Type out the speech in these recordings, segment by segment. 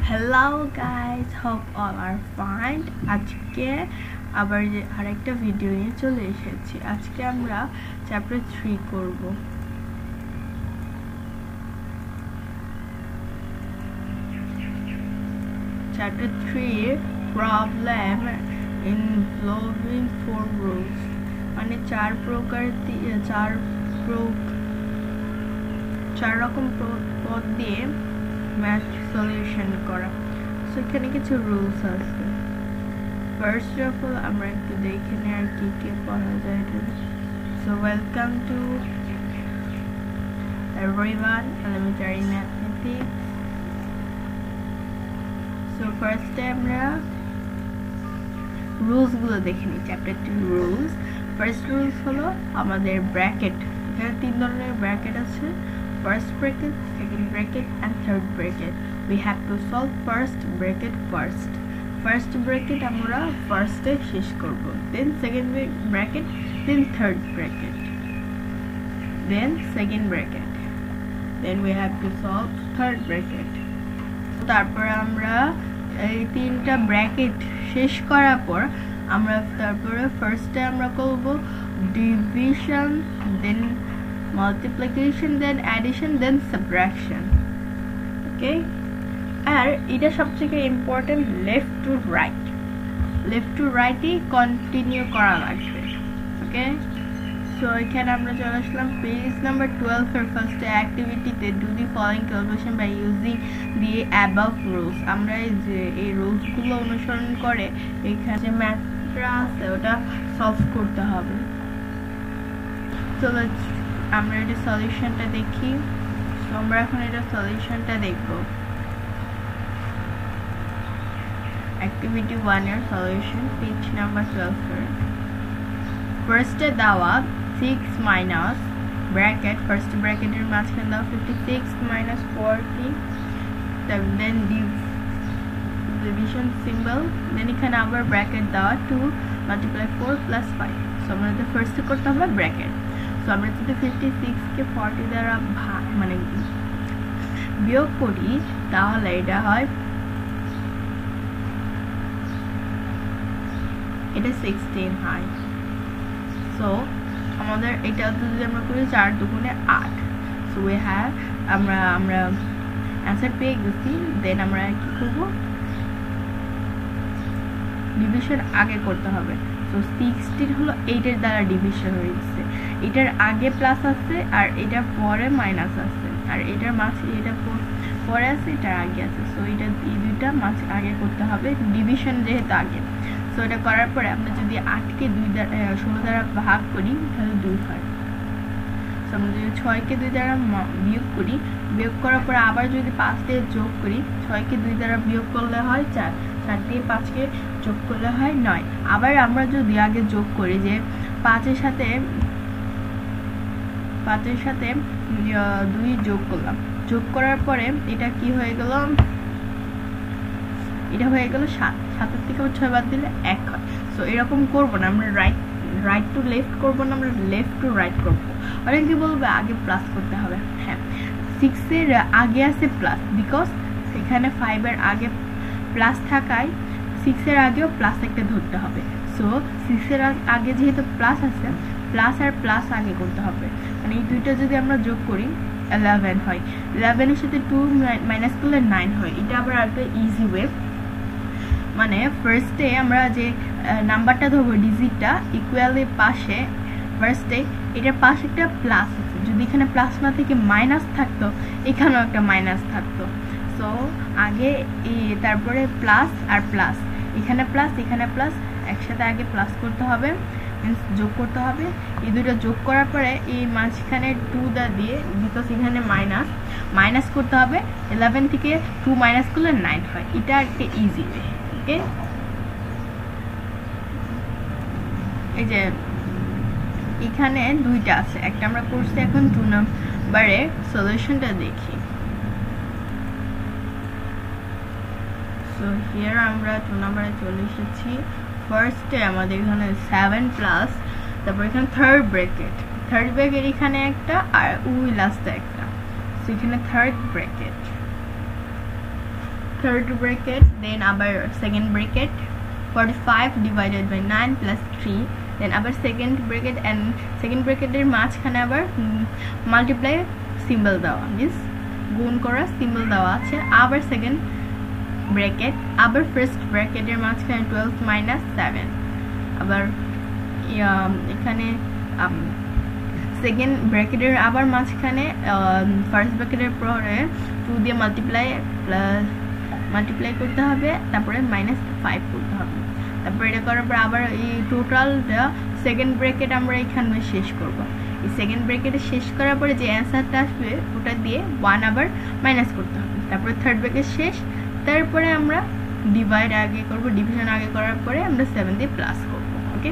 Hello guys, hope all are fine. আজকে আবার আরেকটা ভিডিও নিয়ে চলে এসেছি। আজকে আমরা চ্যাপ্টার 3 করব। চ্যাপ্টার 3 প্রবলেম ইনভলভিং 4 রুলস, মানে চার রকম পদ দিয়ে ম্যাথ সলিউশন করা। সো এখানে কিছু রুলস আছে। ফার্স্ট অফ অল আমরা একটু দেখে নিই আর কি কি পড়া যায়। So welcome to everyone, elementary mathematics. So ফার্স্টে আমরা রুলস গুলো দেখে নিই। Chapter 2 rules. ফার্স্ট রুলস হলো আমাদের ব্র্যাকেট। এখানে তিন ধরনের ব্র্যাকেট আছে: first bracket, second bracket and third bracket. We have to solve first bracket first. First bracket আমরা first এ শেষ করব, then second bracket, then third bracket, then second bracket, then we have to solve third bracket. তারপর আমরা এই তিনটা bracket শেষ করার পর আমরা তারপরে ফার্স্টে আমরা করব division, then multiplication, then addition, then subtraction. Okay, আর এটা সবথেকে ইম্পর্টেন্ট, লেফট টু রাইটই কন্টিনিউ করা লাগবে। ওকে, সো এখানে আমরা চলে আসলাম পেজ নাম্বার 12 এর ফার্স্ট অ্যাক্টিভিটিতে। Do the following calculation by using the above rules. আমরা এই রুলসগুলো অনুসরণ করে এখানে যে ম্যাথটা আছে ওটা সলভ করতে হবে। তো আমরা এটা সলিউশনটা দেখি। আমরা এখন এটা সলিউশনটা দেখব। অ্যাক্টিভিটি 1 এর সলিউশন, পেজ নাম্বার 12 এর। ফার্স্টে দেওয়া 6 মাইনাস ব্র্যাকেট, ফার্স্ট ব্র্যাকেটের মাঝখানে দেওয়া 56 মাইনাস 40, দেন ডিভিশন সিম্বল, দেন এখানে আবার ব্র্যাকেট দেওয়া 2 মাল্টিপ্লাই 4 প্লাস 5। সো আমাদের ফার্স্টে করতে হবে ব্র্যাকেট। তো আমরা যদি 56 কে 40 দ্বারা মানে বিয়োগ করি তাহলে এটা হয়, এটা 16 হয়। সো আমাদের এটা যদি আমরা করি 4 দুগুণে 8। সো উই হ্যাভ আমরা অ্যান্সার পেয়ে গেছি। দেন আমরা কি করব, ডিভিশন আগে করতে হবে। সো 16 হলো 8 এর দ্বারা ডিভিশন হয়েছে, এটার আগে প্লাস আছে আর এটার পরে মাইনাস আছে, আর এটার মাঝে এটা পরে আছে, এটার আগে আছে। সো এটা এই দুইটা মাঝে আগে করতে হবে, ডিভিশন যেহেতু আগে। সো এটা করার পরে আমরা যদি 8 কে 16 দ্বারা ভাগ করি তাহলে 2 হয়। সো আমরা যদি 6 কে 2 দ্বারা বিয়োগ করি, বিয়োগ করার পরে আবার যদি 5 দিয়ে যোগ করি, 6 কে 2 দ্বারা বিয়োগ করলে হয় 4, 4 দিয়ে 5 কে যোগ করলে হয় 9। আবার আমরা যদি আগে যোগ করি যে 5 এর সাথে 2 যোগ করলাম, যোগ করার পরে এটা কি হয়ে গেল, এটা হয়ে গেল 7, 7 এর থেকে 6 বাদ দিলে 1 হয়। সো এরকম করব না, আমরা রাইট টু লেফট করব না, আমরা লেফট টু রাইট করব। অনেকে বলবে আগে প্লাস করতে হবে। হ্যাঁ, 6 এর আগে আছে প্লাস, বিকজ এখানে 5 এর আগে প্লাস থাকায় 6 এর আগেও প্লাস একটা ধরতে হবে। সো 6 এর আগে যেহেতু প্লাস আছে, প্লাস আর প্লাস আগে করতে হবে। মানে এই দুইটা যদি আমরা যোগ করি 11 হয়, 11 এর সাথে 2 মাইনাস করলে 9 হয়। এটা আবার একটা ইজি ওয়ে, মানে ফার্স্টে আমরা যে নাম্বারটা ধরবো, ডিজিটটা ইকুয়ালি পাশে, ফার্স্টে এটার পাশে একটা প্লাস আছে, যদি এখানে প্লাস না থেকে মাইনাস থাকতো এখানেও একটা মাইনাস থাকতো। সো আগে তারপরে প্লাস আর প্লাস, এখানে প্লাস এখানে প্লাস, একসাথে আগে প্লাস করতে হবে, যোগ করতে হবে। এই দুটো যোগ করার পরে এই মাঝখানে 2 দিয়ে, বিকজ এখানে মাইনাস করতে হবে, 11 থেকে 2 মাইনাস করলে 9 হয়। এটা একটা ইজি ওয়ে। ওকে, এই যে এখানে দুইটা আছে, একটা আমরা করছি। এখন 2 নাম্বারে সলিউশনটা দেখি। সো হিয়ার আমরা 2 নাম্বারে চলে এসেছি। ফার্স্টে আমাদের এখানে 7 প্লাস, তারপর এখানে থার্ড ব্র্যাকেট এখানে একটা আর লাস্টে একটা। সো এখানে third bracket third bracket, then আবার second bracket 45 divided by 9 plus 3, then আবার second bracket and second bracket এর মাঝখানে আবার multiply symbol দেওয়া, means গুণ করা symbol দেওয়া আছে, আবার second bracket, আবার first bracket এর মাঝখানে 12 minus 7, আবার এখানে সেকেন্ড ব্র্যাকেটের আবার মাঝখানে ফার্স্ট ব্র্যাকেটের পরে 2 দিয়ে মাল্টিপ্লাই করতে হবে, তারপরে -5 করতে হবে। তারপরে এটা করার পর আবার এই টোটালটা সেকেন্ড ব্র্যাকেট আমরা এখানে শেষ করব। এই সেকেন্ড ব্র্যাকেটে শেষ করার পরে যে অ্যান্সারটা আসবে ওটা দিয়ে 1 আবার মাইনাস করতে হবে। তারপরে থার্ড ব্র্যাকেট শেষ, তারপরে আমরা ডিভাইড আগে করব, ডিভিশন আগে করার পরে আমরা 7 দিয়ে প্লাস করব। ওকে,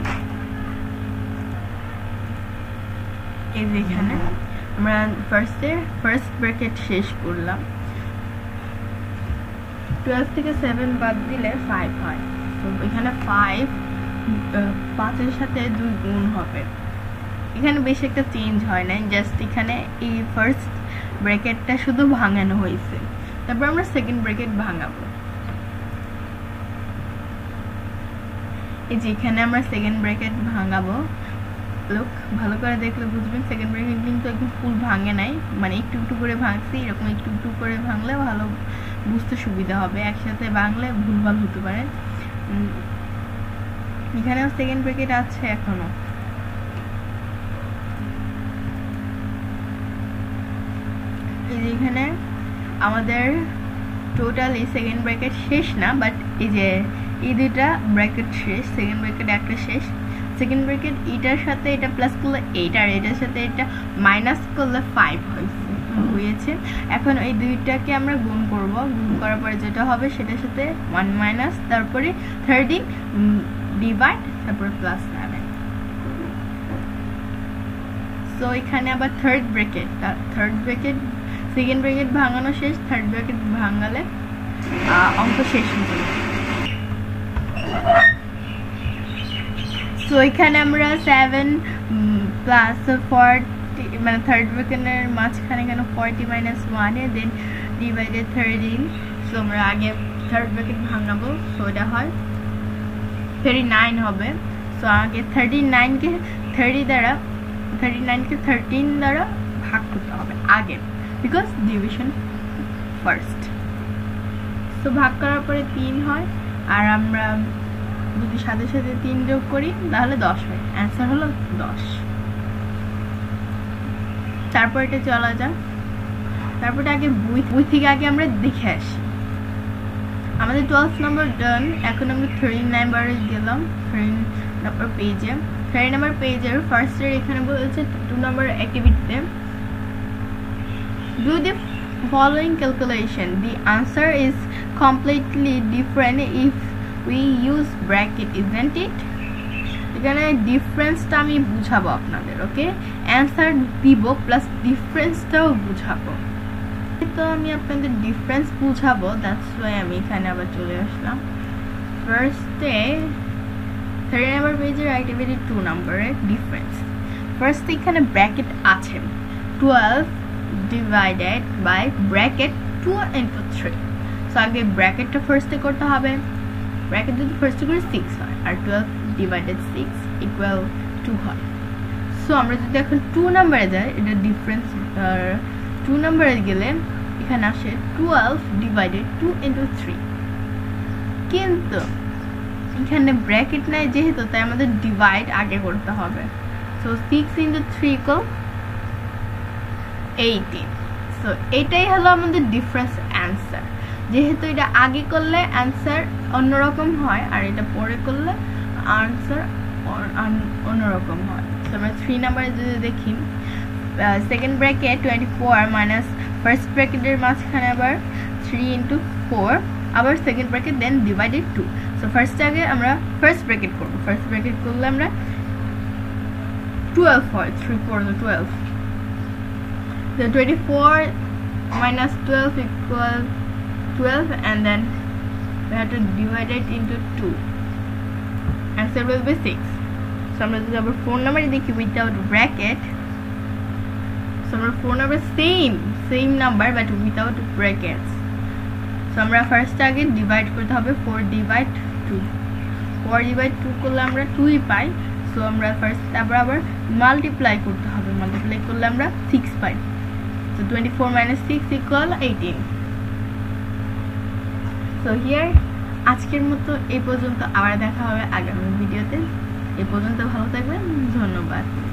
এই যে এখানে আমরা ফার্স্ট ব্র্যাকেট শেষ করলাম, 12 থেকে 7 বাদ দিলে 5 হয়, তো এখানে 5 5 এর সাথে 2 গুণ হবে। এখানে বেশি একটা চেঞ্জ হয় না, জাস্ট এখানে এই ফার্স্ট ব্র্যাকেটটা শুধু ভাঙানো হয়েছে। তারপর আমরা সেকেন্ড ব্র্যাকেট ভাঙাবো। এই যে এখানে আমরা সেকেন্ড ব্র্যাকেট ভাঙাবো, লোক ভালো করে দেখলে বুঝবেন সেকেন্ড ব্র্যাকেট কিন্তু একদম ফুল ভাঙে নাই, মানে একটু একটু করে ভাঙছি। এরকম একটু একটু করে ভাঙলে ভালো বুঝতে সুবিধা হবে, একসাথে ভাঙলে ভুলভাল হতে পারে। এখানেও সেকেন্ড ব্র্যাকেট আছে এখনো। এই যে এখানে আমাদের টোটাল এই সেকেন্ড ব্র্যাকেট শেষ না, বাট এই যে এই দুইটা ব্র্যাকেট শেষ, সেকেন্ড ব্র্যাকেট একটা শেষ। সেকেন্ড ব্র্যাকেট এটার সাথে এটা প্লাস করলে 8 আর এটার সাথে এটা মাইনাস করলে 5 হয়েছে। এখন এই দুইটাকে আমরা গুণ করব, গুণ করার পরে যেটা হবে সেটার সাথে 1 মাইনাস, তারপরে 13 ডিভাইড, তারপরে প্লাস 7। সো এখানে আবার থার্ড ব্র্যাকেট সেকেন্ড ব্র্যাকেট ভাঙানো শেষ, থার্ড ব্র্যাকেট ভাঙালে অঙ্ক শেষ হয়ে যাবে। সো এখানে আমরা 7 প্লাস 40, মানে থার্ড ব্র্যাকেটের মাঝখানে কেন 40 মাইনাস 1 দেন ডিভাইডেড 13। সো আমরা আগে থার্ড ব্র্যাকেট ভাঙাবো, সো এটা হয় 39 হবে। সো আগে 39কে 13 দ্বারা ভাগ করতে হবে আগে, বিকজ ডিভিশন ফার্স্ট। সো ভাগ করার পরে 3 হয়, আর আমরা যদি সাথে সাথে 3 যোগ করি তাহলে 10 হয়, অ্যান্সার হলো 10। তারপর এটা চলা যাক, তারপরে আগে বই থেকে আগে আমরা দেখে আসি। আমাদের 12 নম্বর ডান। এখন আমরা 3 নাম্বারে গেলাম, 3 নম্বর পেজে। 3 নম্বর পেজের ফার্স্টের এখানে বলেছে 2 নম্বর অ্যাক্টিভিটিতে do the following calculation. The answer is completely different if we use bracket, isn't it? এখানে ডিফারেন্সটা আমি বুঝাবো আপনাদের, ওকে? অ্যান্সার দিব প্লাস ডিফারেন্সটাও বুঝাবো। তো আমি আপনাদের ডিফারেন্স বুঝাবো, দ্যাটস ওয়াই আমি এখানে আবার চলে আসলাম। ফার্স্টে 3 নম্বর পেজের অ্যাক্টিভিটি 2 নম্বরের ডিফারেন্স। ফার্স্টে এখানে ব্র্যাকেট আছে 12 divided by bracket 2 into 3. So আগে ব্র্যাকেটটা ফার্স্টে করতে হবে, ব্র্যাকেট যদি ফার্স্টে করে 6 হয়, আর 12 divided 6 equal 2 হয়। সো আমরা যদি এখন 2 নম্বরে যাই, এটা ডিফারেন্স 2 নম্বরে গেলে এখানে আসে 12 divided 2 into 3, কিন্তু এখানে ব্র্যাকেট নাই যেহেতু, তাই আমাদের ডিভাইড আগে করতে হবে। So 6 into 3 equal 18। সো এটাই হলো আমাদের ডিফারেন্স অ্যান্সার। যেহেতু এটা আগে করলে অ্যান্সার অন্যরকম হয়, আর এটা পরে করলে আনসার অন্যরকম হয়। সো আমরা 3 নাম্বারে যদি দেখি, সেকেন্ড ব্র্যাকেট 24 মাইনাস ফার্স্ট ব্র্যাকেটের মাঝখানে আবার 3 into 4, আবার সেকেন্ড ব্র্যাকেট দেন ডিভাইডেড 2। সো ফার্স্ট আগে আমরা ফার্স্ট ব্র্যাকেট করব, ফার্স্ট ব্র্যাকেট করলে আমরা 12 হয়, 3 4 12। So 24 minus 12 equals 12, and then we have to divide it into 2. Answer will be 6. So আমরা যদি আবার 4 নাম্বারে দেখি without bracket, so আমরা 4 number same number but without brackets. So so আমরা ফার্স্ট আগে ডিভাইড করতে হবে 4 ডিভাইড 2 4 ডিভাইড 2 করলে আমরা 2ই পাই সো আমরা ফার্স্ট তারপর আবার মাল্টিপ্লাই করতে হবে মাল্টিপ্লাই করলে আমরা 6 পাই সো 24 - 6 = 18 সো হিয়ার আজকের মতো এই পর্যন্ত আবার দেখা হবে আগামী ভিডিওতে এই পর্যন্ত ভালো থাকবেন ধন্যবাদ